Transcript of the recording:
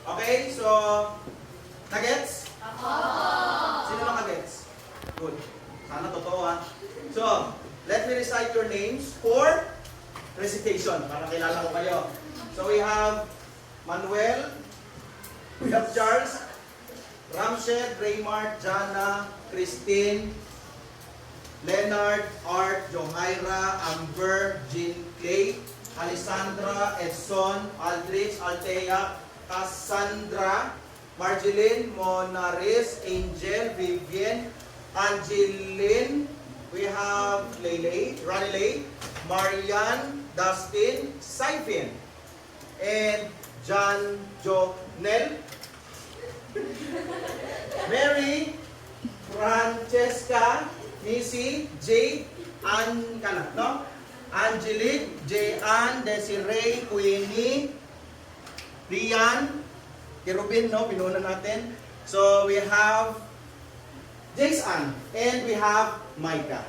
Okay, so, nagets? Sino mga nagets? Good. Sana totoo ha. So, let me recite your names for recitation para kilala ko kayo. So, we have Manuel, we have Charles, Ramshed, Raymart, Jana, Christine, Leonard, Art, Johaira, Amber, Jean Clay, Alessandra, Edson, Aldrich, Althea, Cassandra, Marjeline, Monaris, Angel, Vivian, Angeline, we have Leylay, Riley, Marian, Dustin, Saifin, and John Jonel, Mary, Francesca, Missy, Jade, Angelique, Jean, Desiree, Queenie, Rian, Kerubin, no? Pinuna natin. So, we have Jason, and we have Micah.